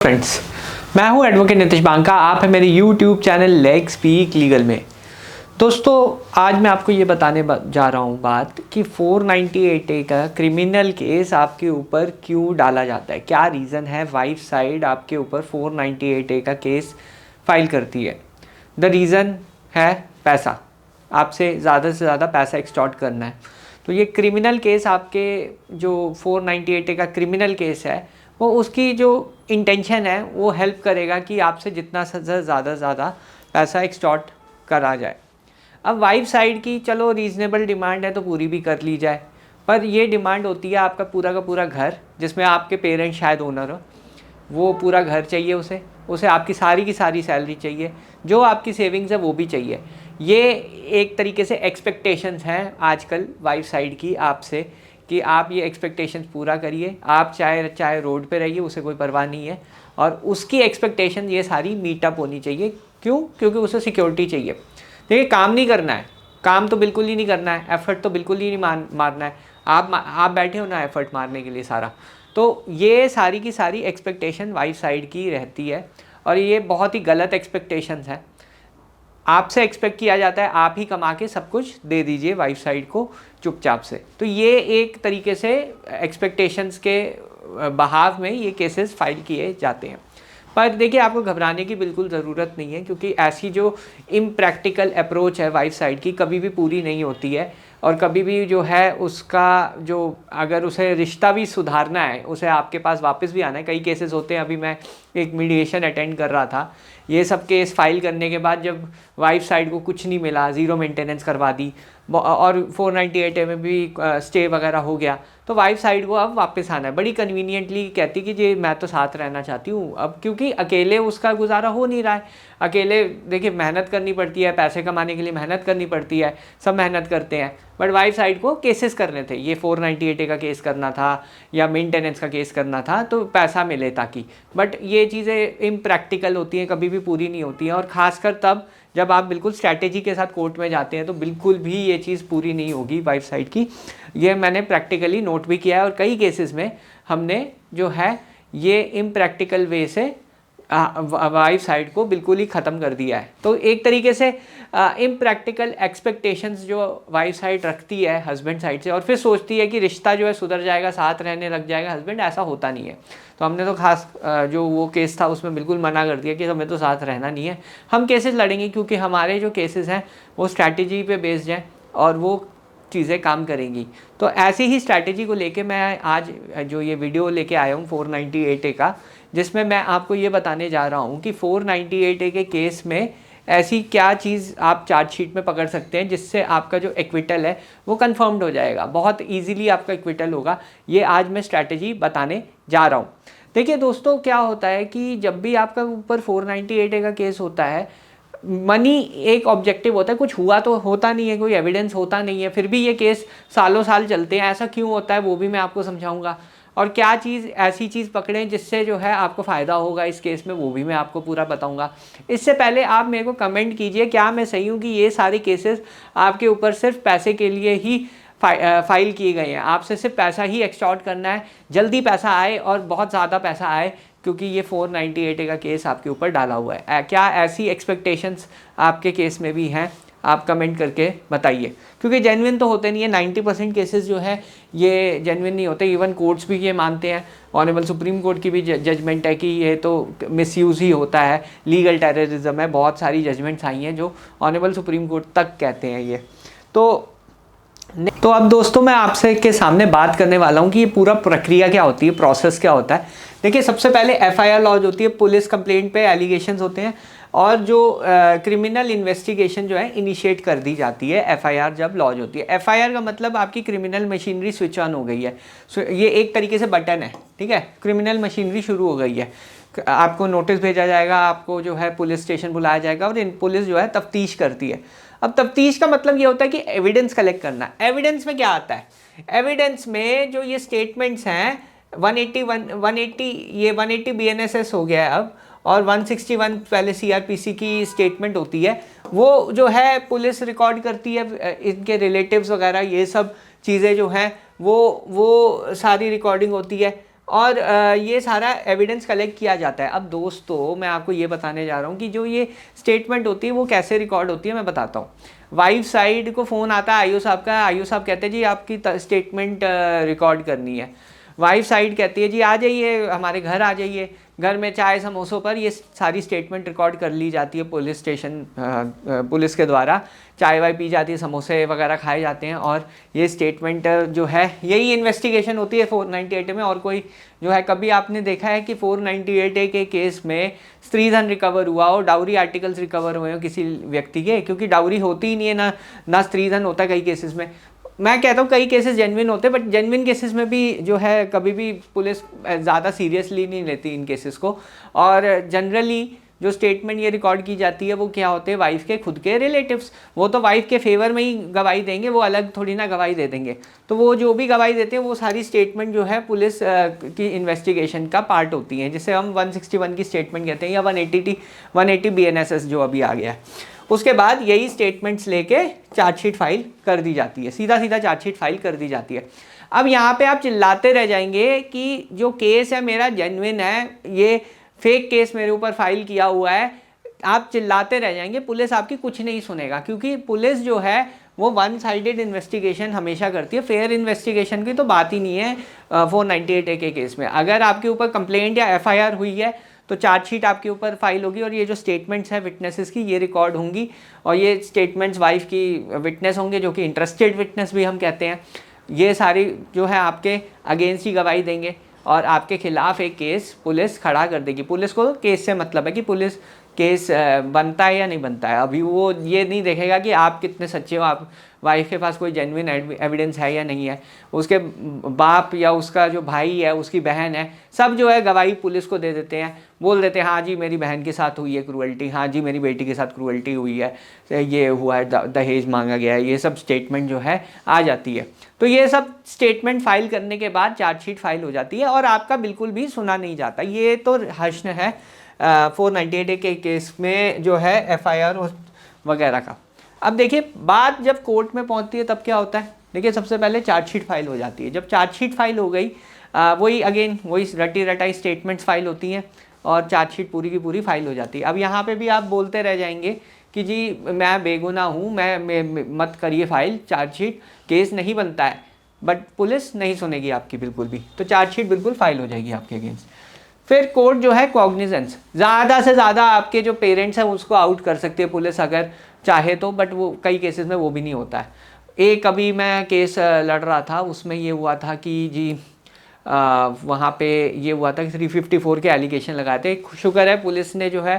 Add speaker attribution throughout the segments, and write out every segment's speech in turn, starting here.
Speaker 1: Friends, मैं हूं advocate Nitish Banka. आप हैं मेरे YouTube channel let's speak legal में। दोस्तों, आज मैं आपको ये बताने जा रहा हूं बात कि 498A का क्रिमिनल केस आपके ऊपर क्यों डाला जाता है, क्या रीज़न है वाइफ साइड आपके ऊपर 498A का केस फाइल करती है। द रीज़न है पैसा, आपसे ज़्यादा से ज़्यादा पैसा एक्सटॉर्ट करना है। तो ये क्रिमिनल केस आपके जो 498A का क्रिमिनल केस है वो उसकी जो इंटेंशन है वो हेल्प करेगा कि आपसे जितना ज़्यादा पैसा एक्सटॉर्ट करा जाए। अब वाइफ साइड की चलो रीज़नेबल डिमांड है तो पूरी भी कर ली जाए, पर ये डिमांड होती है आपका पूरा का पूरा घर, जिसमें आपके पेरेंट्स शायद ओनर हो, वो पूरा घर चाहिए, उसे आपकी सारी की सारी सैलरी चाहिए, जो आपकी सेविंग्स है वो भी चाहिए। ये एक तरीके से एक्सपेक्टेशंस हैं आजकल वाइफ साइड की आपसे कि आप ये एक्सपेक्टेशंस पूरा करिए। आप चाहे रोड पे रहिए, उसे कोई परवाह नहीं है, और उसकी एक्सपेक्टेशन ये सारी मीटअप होनी चाहिए। क्यों? क्योंकि उसे सिक्योरिटी चाहिए। देखिए, काम नहीं करना है, काम तो बिल्कुल ही नहीं करना है, एफर्ट तो बिल्कुल ही नहीं मारना है। आप बैठे हो ना एफर्ट मारने के लिए सारा। तो ये सारी की सारी एक्सपेक्टेशन वाइफ साइड की रहती है, और ये बहुत ही गलत एक्सपेक्टेशंस हैं। आपसे एक्सपेक्ट किया जाता है आप ही कमा के सब कुछ दे दीजिए वाइफ साइड को चुपचाप से। तो ये एक तरीके से एक्सपेक्टेशंस के बहाव में ये केसेस फाइल किए जाते हैं। पर देखिए, आपको घबराने की बिल्कुल ज़रूरत नहीं है, क्योंकि ऐसी जो इम्प्रैक्टिकल अप्रोच है वाइफ साइड की कभी भी पूरी नहीं होती है। और कभी भी जो है उसका जो अगर उसे रिश्ता भी सुधारना है, उसे आपके पास वापस भी आना है। कई केसेस होते हैं, अभी मैं एक मीडिएशन अटेंड कर रहा था, ये सब केस फाइल करने के बाद जब वाइफ साइड को कुछ नहीं मिला, ज़ीरो मेंटेनेंस करवा दी, और 498A में भी स्टे वगैरह हो गया, तो वाइफ साइड को अब वापस आना है। बड़ी कन्वीनियंटली कहती कि जी मैं तो साथ रहना चाहती हूँ अब, क्योंकि अकेले उसका गुजारा हो नहीं रहा है। अकेले देखिए मेहनत करनी पड़ती है, पैसे कमाने के लिए मेहनत करनी पड़ती है, सब मेहनत करते हैं, बट वाइफ साइड को केसेस करने थे। ये 498A का केस करना था या मेंटेनेंस का केस करना था तो पैसा मिले ताकि, बट ये चीज़ें इम्प्रैक्टिकल होती हैं, कभी भी पूरी नहीं होती हैं। और ख़ासकर तब जब आप बिल्कुल स्ट्रैटेजी के साथ कोर्ट में जाते हैं तो बिल्कुल भी ये चीज़ पूरी नहीं होगी वाइफ साइड की। ये मैंने प्रैक्टिकली नोट भी किया है, और कई केसेस में हमने जो है ये इम्प्रैक्टिकल वे से वाइफ साइड को बिल्कुल ही ख़त्म कर दिया है। तो एक तरीके से इम्प्रैक्टिकल एक्सपेक्टेशंस जो वाइफ साइड रखती है हस्बैंड साइड से, और फिर सोचती है कि रिश्ता जो है सुधर जाएगा, साथ रहने लग जाएगा हस्बैंड, ऐसा होता नहीं है। तो हमने तो खास जो वो केस था उसमें बिल्कुल मना कर दिया कि हमें तो साथ रहना नहीं है, हम केसेस लड़ेंगे, क्योंकि हमारे जो केसेस हैं वो स्ट्रैटेजी पे बेस्ड हैं और वो चीज़ें काम करेंगी। तो ऐसी ही स्ट्रैटेजी को लेके मैं आज जो ये वीडियो लेके आया हूँ 498A का, जिसमें मैं आपको ये बताने जा रहा हूँ कि 498A के केस में ऐसी क्या चीज़ आप चार्जशीट में पकड़ सकते हैं जिससे आपका जो एक्विटल है वो कंफर्म्ड हो जाएगा, बहुत इजीली आपका एक्विटल होगा। ये आज मैं स्ट्रैटेजी बताने जा रहा हूँ। देखिए दोस्तों, क्या होता है कि जब भी आपका ऊपर 498A का केस होता है, मनी एक ऑब्जेक्टिव होता है, कुछ हुआ तो होता नहीं है, कोई एविडेंस होता नहीं है, फिर भी ये केस सालों साल चलते हैं। ऐसा क्यों होता है वो भी मैं आपको समझाऊंगा, और क्या चीज़ ऐसी चीज़ पकड़ें जिससे जो है आपको फ़ायदा होगा इस केस में, वो भी मैं आपको पूरा बताऊंगा। इससे पहले आप मेरे को कमेंट कीजिए क्या मैं सही हूँ कि ये सारे केसेस आपके ऊपर सिर्फ पैसे के लिए ही फाइल किए गए हैं, आपसे सिर्फ पैसा ही एक्सटॉर्ट करना है, जल्दी पैसा आए और बहुत ज़्यादा पैसा आए, क्योंकि ये 498A का केस आपके ऊपर डाला हुआ है। क्या ऐसी एक्सपेक्टेशंस आपके केस में भी हैं? आप कमेंट करके बताइए, क्योंकि जेन्युइन तो होते नहीं है। 90% केसेस जो है ये जेन्युइन नहीं होते, इवन कोर्ट्स भी ये मानते हैं। ऑनरेबल सुप्रीम कोर्ट की भी जजमेंट है कि ये तो मिसयूज़ ही होता है, लीगल टेररिज्म है। बहुत सारी जजमेंट्स आई हैं जो ऑनरेबल सुप्रीम कोर्ट तक कहते हैं ये। तो अब दोस्तों, मैं आपसे के सामने बात करने वाला हूँ कि ये पूरा प्रक्रिया क्या होती है, प्रोसेस क्या होता है। देखिए, सबसे पहले FIR लॉन्च होती है, पुलिस कंप्लेंट पे एलिगेशंस होते हैं, और जो क्रिमिनल इन्वेस्टिगेशन जो है इनिशिएट कर दी जाती है FIR जब लॉन्च होती है। FIR का मतलब आपकी क्रिमिनल मशीनरी स्विच ऑन हो गई है। ये एक तरीके से बटन है, ठीक है, क्रिमिनल मशीनरी शुरू हो गई है। आपको नोटिस भेजा जाएगा, आपको जो है पुलिस स्टेशन बुलाया जाएगा, और पुलिस जो है तफ्तीश करती है। अब तफ्तीश का मतलब ये होता है कि एविडेंस कलेक्ट करना। एविडेंस में क्या आता है? एविडेंस में जो ये स्टेटमेंट्स हैं 180 ये 180 BNSS हो गया है अब, और 161 पहले CRPC की स्टेटमेंट होती है, वो जो है पुलिस रिकॉर्ड करती है, इनके रिलेटिव्स वगैरह ये सब चीज़ें जो हैं वो सारी रिकॉर्डिंग होती है। और ये सारा एविडेंस कलेक्ट किया जाता है। अब दोस्तों मैं आपको ये बताने जा रहा हूँ कि जो ये स्टेटमेंट होती है वो कैसे रिकॉर्ड होती है, मैं बताता हूँ। वाइफ साइड को फ़ोन आता है आईओ साहब का, आईओ साहब कहते हैं जी आपकी स्टेटमेंट रिकॉर्ड करनी है। वाइफ साइड कहती है जी आ जाइए हमारे घर, आ जाइए, घर में चाय समोसों पर ये सारी स्टेटमेंट रिकॉर्ड कर ली जाती है पुलिस स्टेशन, पुलिस के द्वारा चाय वाय पी जाती है, समोसे वगैरह खाए जाते हैं, और ये स्टेटमेंट जो है यही इन्वेस्टिगेशन होती है 498 में। और कोई जो है, कभी आपने देखा है कि 498 के केस में स्त्रीधन रिकवर हुआ हो, डाउरी आर्टिकल्स रिकवर हुए हो किसी व्यक्ति के? क्योंकि डाउरी होती ही नहीं है, ना स्त्रीधन होता है कई केसेस में। मैं कहता हूँ कई केसेस जेन्युइन होते हैं, बट जेन्युइन केसेस में भी जो है कभी भी पुलिस ज़्यादा सीरियसली नहीं लेती इन केसेस को। और जनरली जो स्टेटमेंट ये रिकॉर्ड की जाती है वो क्या होते हैं, वाइफ के खुद के रिलेटिव्स। वो तो वाइफ के फेवर में ही गवाही देंगे, वो अलग थोड़ी ना गवाही दे देंगे। तो वो जो भी गवाही देते हैं वो सारी स्टेटमेंट जो है पुलिस की इन्वेस्टिगेशन का पार्ट होती हैं, जिसे हम 161 की स्टेटमेंट कहते हैं, या 180 BNSS जो अभी आ गया है। उसके बाद यही स्टेटमेंट्स लेके चार्जशीट फाइल कर दी जाती है, सीधा सीधा चार्जशीट फाइल कर दी जाती है। अब यहाँ पे आप चिल्लाते रह जाएंगे कि जो केस है मेरा जेन्युइन है, ये फेक केस मेरे ऊपर फाइल किया हुआ है, आप चिल्लाते रह जाएंगे, पुलिस आपकी कुछ नहीं सुनेगा। क्योंकि पुलिस जो है वो वन साइडेड इन्वेस्टिगेशन हमेशा करती है, फेयर इन्वेस्टिगेशन की तो बात ही नहीं है 498A के केस में। अगर आपके ऊपर कंप्लेंट या FIR हुई है तो चार्जशीट आपके ऊपर फाइल होगी, और ये जो स्टेटमेंट्स हैं विटनेसेस की ये रिकॉर्ड होंगी, और ये स्टेटमेंट्स वाइफ की विटनेस होंगे, जो कि इंटरेस्टेड विटनेस भी हम कहते हैं। ये सारी जो है आपके अगेंस्ट ही गवाही देंगे, और आपके खिलाफ एक केस पुलिस खड़ा कर देगी। पुलिस को केस से मतलब है कि पुलिस केस बनता है या नहीं बनता है। अभी वो ये नहीं देखेगा कि आप कितने सच्चे हो, आप वाइफ के पास कोई जेन्युइन एविडेंस है या नहीं है। उसके बाप या उसका जो भाई है, उसकी बहन है, सब जो है गवाही पुलिस को दे देते हैं, बोल देते हैं हाँ जी मेरी बहन के साथ हुई है क्रूअल्टी, हाँ जी मेरी बेटी के साथ क्रूअल्टी हुई है, ये हुआ है, दहेज मांगा गया है, ये सब स्टेटमेंट जो है आ जाती है। तो ये सब स्टेटमेंट फाइल करने के बाद चार्जशीट फाइल हो जाती है, और आपका बिल्कुल भी सुना नहीं जाता। ये तो हश्न है 498A के केस में जो है FIR वगैरह का। अब देखिए बात जब कोर्ट में पहुंचती है तब क्या होता है। देखिए सबसे पहले चार्जशीट फाइल हो जाती है। जब चार्जशीट फाइल हो गई वही रटी रटाई स्टेटमेंट्स फाइल होती हैं, और चार्जशीट पूरी की पूरी फाइल हो जाती है। अब यहाँ पे भी आप बोलते रह जाएंगे कि जी मैं बेगुनाह हूँ, मैं मत करिए फाइल चार्जशीट, केस नहीं बनता है, बट पुलिस नहीं सुनेगी आपकी बिल्कुल भी, तो चार्जशीट बिल्कुल फाइल हो जाएगी आपके अगेंस्ट। फिर कोर्ट जो है कॉग्निजेंस, ज़्यादा से ज़्यादा आपके जो पेरेंट्स हैं उसको आउट कर सकती है पुलिस अगर चाहे तो, बट वो कई केसेस में वो भी नहीं होता है। एक अभी मैं केस लड़ रहा था, उसमें ये हुआ था कि जी वहाँ पे ये हुआ था कि 354 के एलिगेशन लगाए थे। शुक्र है पुलिस ने जो है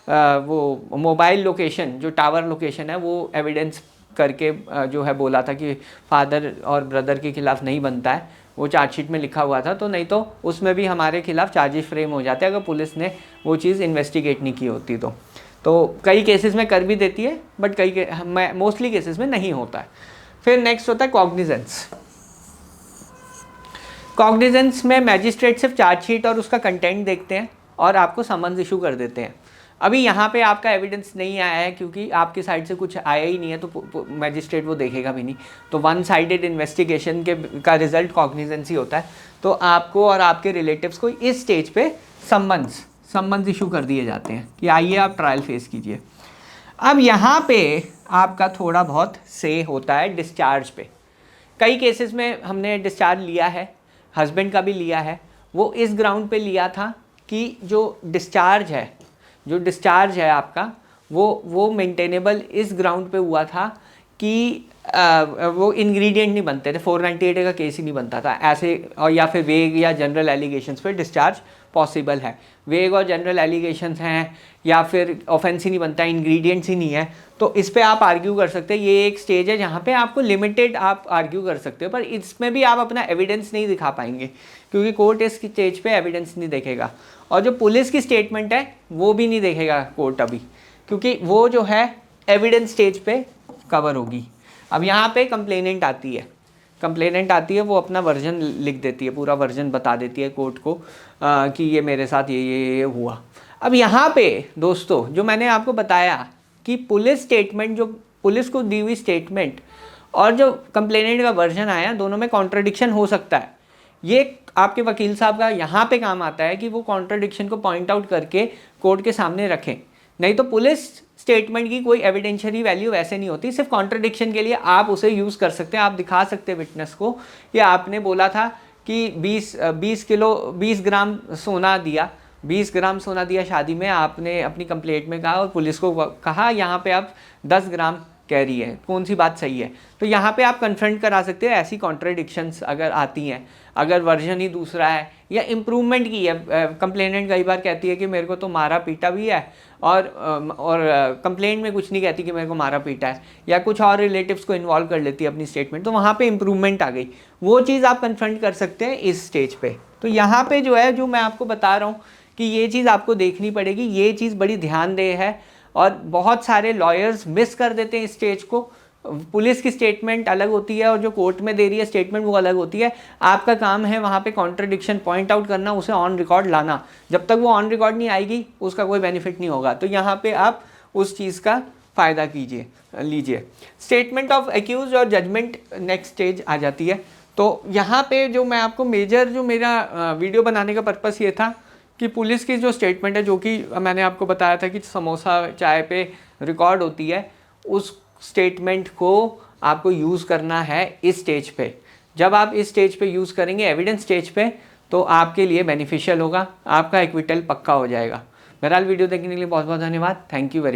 Speaker 1: वो मोबाइल लोकेशन, जो टावर लोकेशन है, वो एविडेंस करके जो है बोला था कि फादर और ब्रदर के खिलाफ नहीं बनता है, वो चार्जशीट में लिखा हुआ था। तो नहीं तो उसमें भी हमारे खिलाफ चार्जेस फ्रेम हो जाते हैं अगर पुलिस ने वो चीज़ इन्वेस्टिगेट नहीं की होती तो कई केसेस में कर भी देती है, बट कई मोस्टली केसेस में नहीं होता है। फिर नेक्स्ट होता है कॉग्निजेंस। कॉग्निजेंस में मैजिस्ट्रेट सिर्फ चार्जशीट और उसका कंटेंट देखते हैं और आपको समन्स इशू कर देते हैं। अभी यहाँ पे आपका एविडेंस नहीं आया है क्योंकि आपकी साइड से कुछ आया ही नहीं है, तो मैजिस्ट्रेट वो देखेगा भी नहीं। तो वन साइडेड इन्वेस्टिगेशन का रिजल्ट कॉग्निजेंस ही होता है। तो आपको और आपके रिलेटिव्स को इस स्टेज पे समन्स इशू कर दिए जाते हैं कि आइए आप ट्रायल फेस कीजिए। अब यहाँ पे आपका थोड़ा बहुत से होता है डिस्चार्ज पे। कई केसेस में हमने डिस्चार्ज लिया है, हस्बैंड का भी लिया है। वो इस ग्राउंड पे लिया था कि जो डिस्चार्ज है आपका वो मेंटेनेबल इस ग्राउंड पे हुआ था कि वो इंग्रेडिएंट नहीं बनते थे, 498 का केस ही नहीं बनता था ऐसे, और या फिर वेग या जनरल एलिगेशंस पे डिस्चार्ज पॉसिबल है। वेग और जनरल एलिगेशंस हैं या फिर ऑफेंस ही नहीं बनता, इंग्रेडिएंट्स ही नहीं है, तो इस पे आप आर्ग्यू कर सकते हैं। ये एक स्टेज है जहाँ पे आपको लिमिटेड आप आर्ग्यू कर सकते हो, पर इसमें भी आप अपना एविडेंस नहीं दिखा पाएंगे क्योंकि कोर्ट इस स्टेज पे एविडेंस नहीं देखेगा। और जो पुलिस की स्टेटमेंट है वो भी नहीं देखेगा कोर्ट अभी, क्योंकि वो जो है एविडेंस स्टेज पे कवर होगी। अब यहाँ पे कंप्लेनेंट आती है, वो अपना वर्जन लिख देती है, पूरा वर्जन बता देती है कोर्ट को कि ये मेरे साथ ये हुआ। अब यहाँ पे दोस्तों जो मैंने आपको बताया कि पुलिस स्टेटमेंट, जो पुलिस को दी हुई स्टेटमेंट और जो कंप्लेनेंट का वर्जन आया, दोनों में कॉन्ट्रडिक्शन हो सकता है। ये आपके वकील साहब का यहाँ पे काम आता है कि वो कॉन्ट्रडिक्शन को पॉइंट आउट करके कोर्ट के सामने रखें। नहीं तो पुलिस स्टेटमेंट की कोई एविडेंशियरी वैल्यू वैसे नहीं होती, सिर्फ कॉन्ट्रडिक्शन के लिए आप उसे यूज़ कर सकते हैं। आप दिखा सकते हैं विटनेस को कि आपने बोला था कि 20 ग्राम सोना दिया, 20 ग्राम सोना दिया शादी में, आपने अपनी कंप्लेंट में कहा और पुलिस को कहा यहाँ पे आप 10 ग्राम कह रही है, कौन सी बात सही है। तो यहाँ पे आप कन्फ्रंट करा सकते हैं ऐसी कॉन्ट्रडिक्शंस अगर आती हैं, अगर वर्जन ही दूसरा है या इम्प्रूवमेंट की है। कंप्लेनेंट कई बार कहती है कि मेरे को तो मारा पीटा भी है और कंप्लेंट में कुछ नहीं कहती कि मेरे को मारा पीटा है, या कुछ और रिलेटिव्स को इन्वॉल्व कर लेती है अपनी स्टेटमेंट, तो वहाँ पे इम्प्रूवमेंट आ गई। वो चीज़ आप कन्फ्रंट कर सकते हैं इस स्टेज पे। तो यहाँ पे जो है, जो मैं आपको बता रहा हूँ कि ये चीज़ आपको देखनी पड़ेगी, ये चीज़ बड़ी ध्यानदेह है और बहुत सारे लॉयर्स मिस कर देते हैं इस स्टेज को। पुलिस की स्टेटमेंट अलग होती है और जो कोर्ट में दे रही है स्टेटमेंट वो अलग होती है। आपका काम है वहाँ पे कॉन्ट्रडिक्शन पॉइंट आउट करना, उसे ऑन रिकॉर्ड लाना। जब तक वो ऑन रिकॉर्ड नहीं आएगी उसका कोई बेनिफिट नहीं होगा। तो यहाँ पे आप उस चीज़ का फ़ायदा लीजिए। स्टेटमेंट ऑफ एक्यूज और जजमेंट नेक्स्ट स्टेज आ जाती है। तो यहाँ पे जो मैं आपको मेजर, जो मेरा वीडियो बनाने का पर्पस ये था कि पुलिस की जो स्टेटमेंट है, जो कि मैंने आपको बताया था कि समोसा चाय पे रिकॉर्ड होती है, उस स्टेटमेंट को आपको यूज़ करना है इस स्टेज पे। जब आप इस स्टेज पे यूज़ करेंगे, एविडेंस स्टेज पे, तो आपके लिए बेनिफिशियल होगा, आपका एक्विटल पक्का हो जाएगा। बहरहाल वीडियो देखने के लिए बहुत बहुत धन्यवाद। Thank you very much.